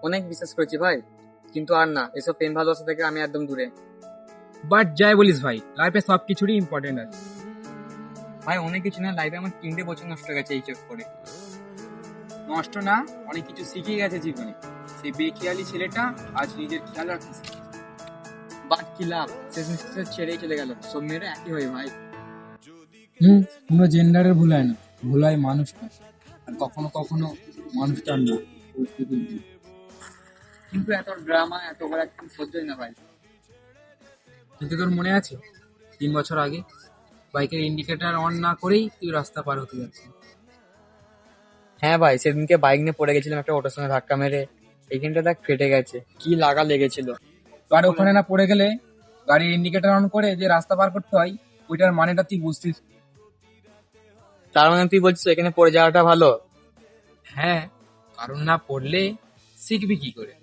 অনেক বিশ্বাস করেছি ভাই, কিন্তু আর না, এসব প্রেম ভালোবাসা থেকে আমি একদম দূরে। বাট যাই বলিস ভাই, লাইফে সব কিছুরই ইম্পর্টেন্ট আছে। ভাই অনেক কিছু না, লাইফে আমার 3টে বছর নষ্ট হয়ে গেছে এই চোখ করে। নষ্ট না, অনেক কিছু শিখে গেছে জীবনে। সেই বেখেয়ালি ছেলেটা আজ নিজের খেয়াল রাখিস। বাট কি লাভ, শেষ নিঃশ্বাসে ছেড়েই চলে গেল। সব মেয়েরা একই হয় ভাই। কোনো জেন্ডারের ভুল হয় না, ভুল হয় মানুষটা। আর কখনো কখনো মানুষটার না, পরিস্থিতির ভুল। কিন্তু এত ড্রামা, এত বড় একদম সহ্যই না ভাই। কিন্তু তোর মনে আছে 3 বছর আগে বাইকের ইন্ডিকেটর অন না করেই তুই রাস্তা পার হতে যাচ্ছিস। হ্যাঁ ভাই, সেদিনকে বাইক নিয়ে পড়ে গেছিলাম একটা অটোর সঙ্গে ধাক্কা মেরে। এইখানটা দেখ ফেটে গেছে, কি লাগা লেগেছিল। আর ওখানে না পড়ে গেলে গাড়ির ইন্ডিকেটর অন করে যে রাস্তা পার করতে হয়, ওইটার মানেটা তুই বুঝতিস? তার মানে তুই বলছিস এখানে পড়ে যাওয়াটা ভালো? হ্যাঁ, কারণ না পড়লে শিখবি কি করে?